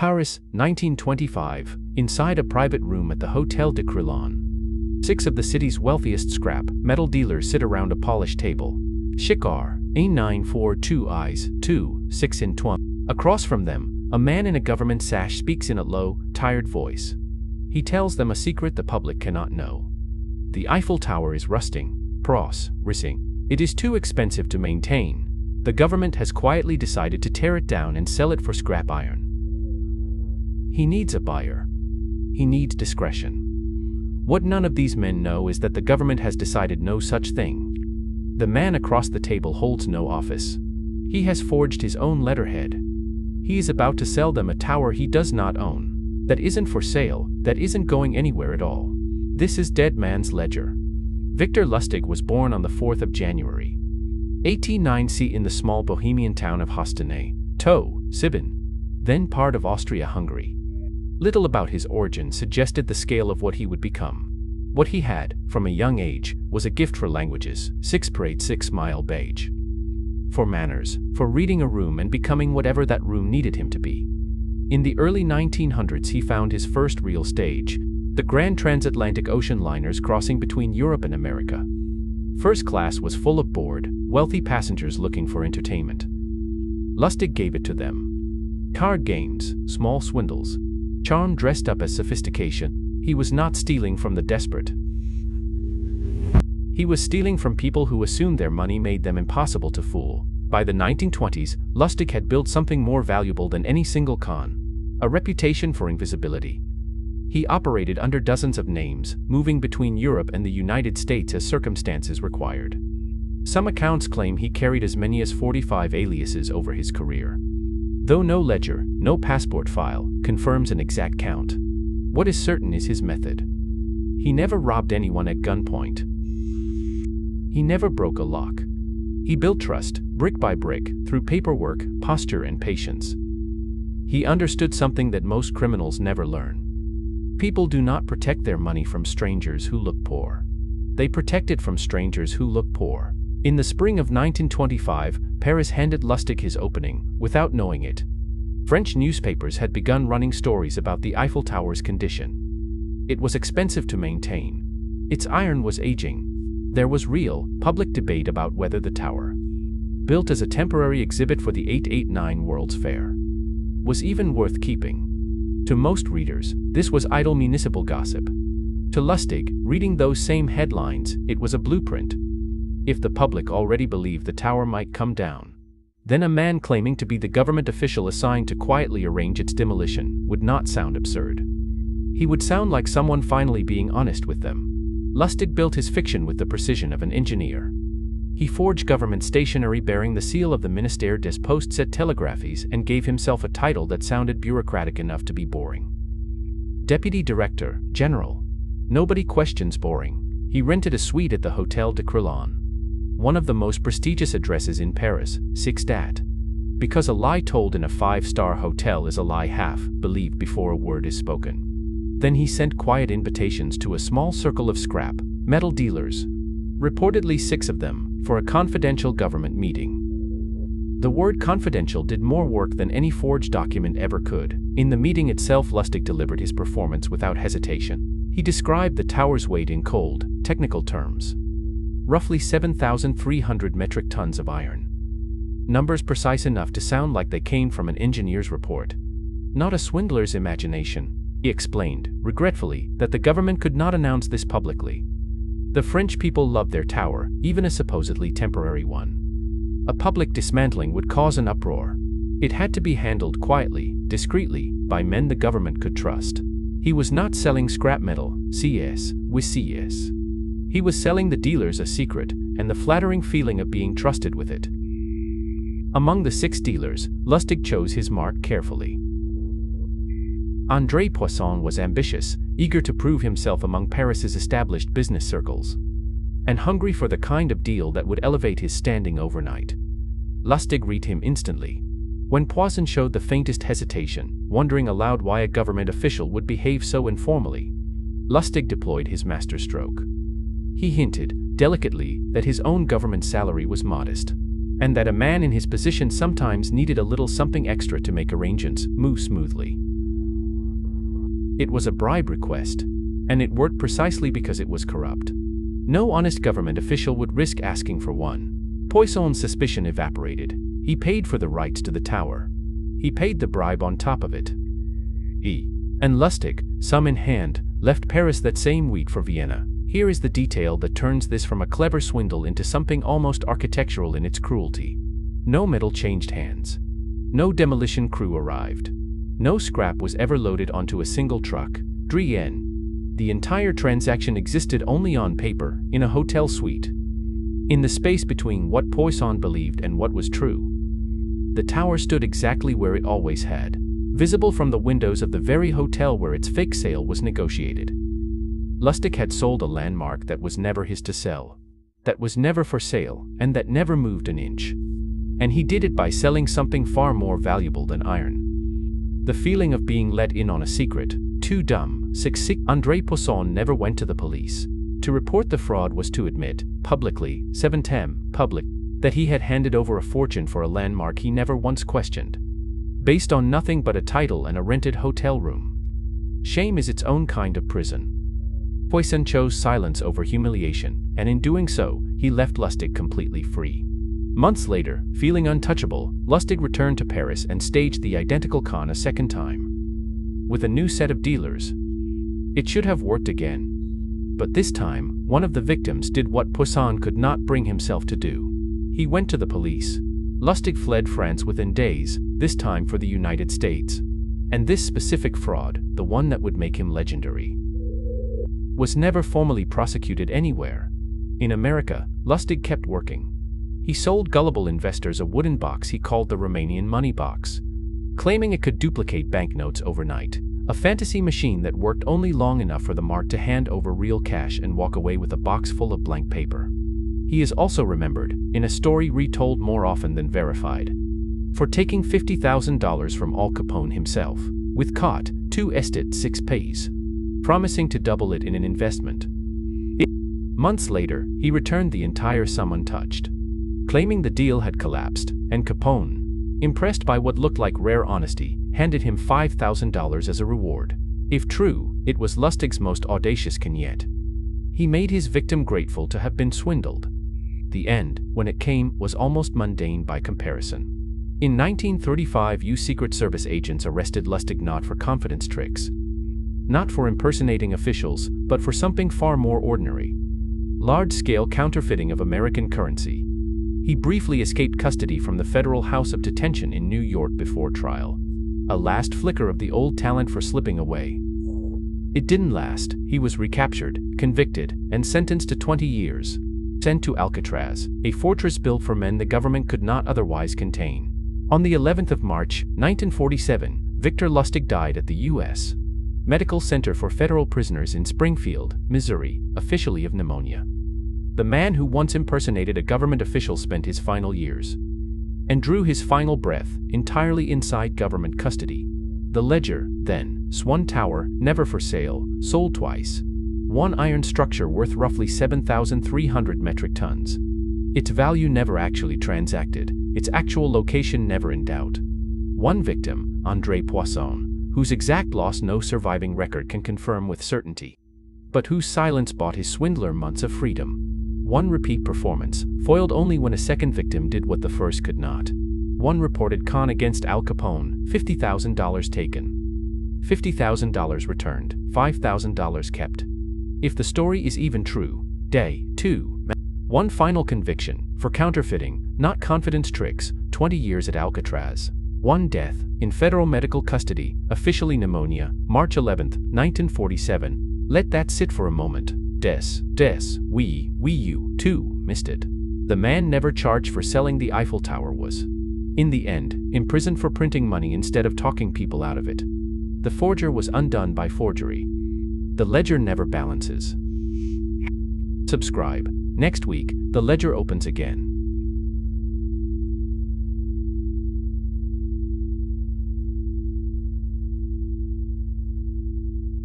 Paris, 1925, inside a private room at the Hôtel de Crillon. 6 of the city's wealthiest scrap metal dealers sit around a polished table. Chicard, A942 2, 6 in 20. Across from them, a man in a government sash speaks in a low, tired voice. He tells them a secret the public cannot know. The Eiffel Tower is rusting, rissing. It is too expensive to maintain. The government has quietly decided to tear it down and sell it for scrap iron. He needs a buyer. He needs discretion. What none of these men know is that the government has decided no such thing. The man across the table holds no office. He has forged his own letterhead. He is about to sell them a tower he does not own, that isn't for sale, that isn't going anywhere at all. This is Dead Man's Ledger. Victor Lustig was born on the 4th of January, 1890 in the small Bohemian town of Hostine, Sibin, then part of Austria-Hungary. Little about his origin suggested the scale of what he would become. What he had, from a young age, was a gift for languages, 6-mile beige. For manners, for reading a room and becoming whatever that room needed him to be. In the early 1900s he found his first real stage, the grand transatlantic ocean liners crossing between Europe and America. First class was full of bored, wealthy passengers looking for entertainment. Lustig gave it to them. Card games, small swindles, charm dressed up as sophistication. He was not stealing from the desperate. He was stealing from people who assumed their money made them impossible to fool. By the 1920s, Lustig had built something more valuable than any single con: a reputation for invisibility. He operated under dozens of names, moving between Europe and the United States as circumstances required. Some accounts claim he carried as many as 45 aliases over his career. Though no ledger, no passport file, confirms an exact count. What is certain is his method. He never robbed anyone at gunpoint. He never broke a lock. He built trust, brick by brick, through paperwork, posture, and patience. He understood something that most criminals never learn. People do not protect their money from strangers who look poor. They protect it from strangers who look poor. In the spring of 1925, Paris handed Lustig his opening, without knowing it. French newspapers had begun running stories about the Eiffel Tower's condition. It was expensive to maintain. Its iron was aging. There was real, public debate about whether the tower, built as a temporary exhibit for the 889 World's Fair, was even worth keeping. To most readers, this was idle municipal gossip. To Lustig, reading those same headlines, it was a blueprint. If the public already believed the tower might come down, then a man claiming to be the government official assigned to quietly arrange its demolition would not sound absurd. He would sound like someone finally being honest with them. Lustig built his fiction with the precision of an engineer. He forged government stationery bearing the seal of the Ministère des Postes et Télégraphes and gave himself a title that sounded bureaucratic enough to be boring. Deputy Director, General. Nobody questions boring. He rented a suite at the Hôtel de Crillon, one of the most prestigious addresses in Paris, 6 dat. Because a lie told in a 5-star hotel is a lie half believed before a word is spoken. Then he sent quiet invitations to a small circle of scrap metal dealers, reportedly 6 of them, for a confidential government meeting. The word confidential did more work than any forged document ever could. In the meeting itself, Lustig delivered his performance without hesitation. He described the tower's weight in cold, technical terms. Roughly 7,300 metric tons of iron. Numbers precise enough to sound like they came from an engineer's report. Not a swindler's imagination. He explained, regretfully, that the government could not announce this publicly. The French people loved their tower, even a supposedly temporary one. A public dismantling would cause an uproar. It had to be handled quietly, discreetly, by men the government could trust. He was not selling scrap metal, CS, with CS. He was selling the dealers a secret, and the flattering feeling of being trusted with it. Among the 6 dealers, Lustig chose his mark carefully. André Poisson was ambitious, eager to prove himself among Paris's established business circles, and hungry for the kind of deal that would elevate his standing overnight. Lustig read him instantly. When Poisson showed the faintest hesitation, wondering aloud why a government official would behave so informally, Lustig deployed his masterstroke. He hinted, delicately, that his own government salary was modest. and that a man in his position sometimes needed a little something extra to make arrangements move smoothly. It was a bribe request, and it worked precisely because it was corrupt. No honest government official would risk asking for one. Poisson's suspicion evaporated. He paid for the rights to the tower. He paid the bribe on top of it. And Lustig, sum in hand, left Paris that same week for Vienna. Here is the detail that turns this from a clever swindle into something almost architectural in its cruelty. No metal changed hands. No demolition crew arrived. No scrap was ever loaded onto a single truck. The entire transaction existed only on paper, in a hotel suite. In the space between what Poisson believed and what was true. The tower stood exactly where it always had, visible from the windows of the very hotel where its fake sale was negotiated. Lustig had sold a landmark that was never his to sell, that was never for sale, and that never moved an inch. And he did it by selling something far more valuable than iron. The feeling of being let in on a secret, too dumb. André Poisson never went to the police. To report the fraud was to admit, publicly, that he had handed over a fortune for a landmark he never once questioned, based on nothing but a title and a rented hotel room. Shame is its own kind of prison. Poisson chose silence over humiliation, and in doing so, he left Lustig completely free. Months later, feeling untouchable, Lustig returned to Paris and staged the identical con a second time. With a new set of dealers. It should have worked again. But this time, one of the victims did what Poisson could not bring himself to do. He went to the police. Lustig fled France within days, this time for the United States. And this specific fraud, the one that would make him legendary, was never formally prosecuted anywhere. In America, Lustig kept working. He sold gullible investors a wooden box he called the Romanian money box, claiming it could duplicate banknotes overnight, a fantasy machine that worked only long enough for the mark to hand over real cash and walk away with a box full of blank paper. He is also remembered, in a story retold more often than verified, for taking $50,000 from Al Capone himself, with caught, 6 pays, promising to double it in an investment. Months later, he returned the entire sum untouched, claiming the deal had collapsed, and Capone, impressed by what looked like rare honesty, handed him $5,000 as a reward. If true, it was Lustig's most audacious con yet. He made his victim grateful to have been swindled. The end, when it came, was almost mundane by comparison. In 1935, Secret Service agents arrested Lustig not for confidence tricks, not for impersonating officials, but for something far more ordinary: large-scale counterfeiting of American currency. He briefly escaped custody from the Federal House of Detention in New York before trial. A last flicker of the old talent for slipping away. It didn't last. He was recaptured, convicted, and sentenced to 20 years. Sent to Alcatraz, a fortress built for men the government could not otherwise contain. On the 11th of March, 1947, Victor Lustig died at the U.S. Medical Center for Federal Prisoners in Springfield, Missouri, officially of pneumonia. The man who once impersonated a government official spent his final years, and drew his final breath, entirely inside government custody. The ledger, then, Swan Tower, never for sale, sold twice. One iron structure worth roughly 7,300 metric tons. Its value never actually transacted, its actual location never in doubt. One victim, André Poisson, whose exact loss no surviving record can confirm with certainty, but whose silence bought his swindler months of freedom. One repeat performance, foiled only when a second victim did what the first could not. One reported con against Al Capone, $50,000 taken, $50,000 returned, $5,000 kept. If the story is even true, day 2. One final conviction, for counterfeiting, not confidence tricks, 20 years at Alcatraz. One death, in federal medical custody, officially pneumonia, March 11, 1947. Let that sit for a moment. You, too, missed it. The man never charged for selling the Eiffel Tower was, in the end, imprisoned for printing money instead of talking people out of it. The forger was undone by forgery. The ledger never balances. Subscribe. Next week, the ledger opens again.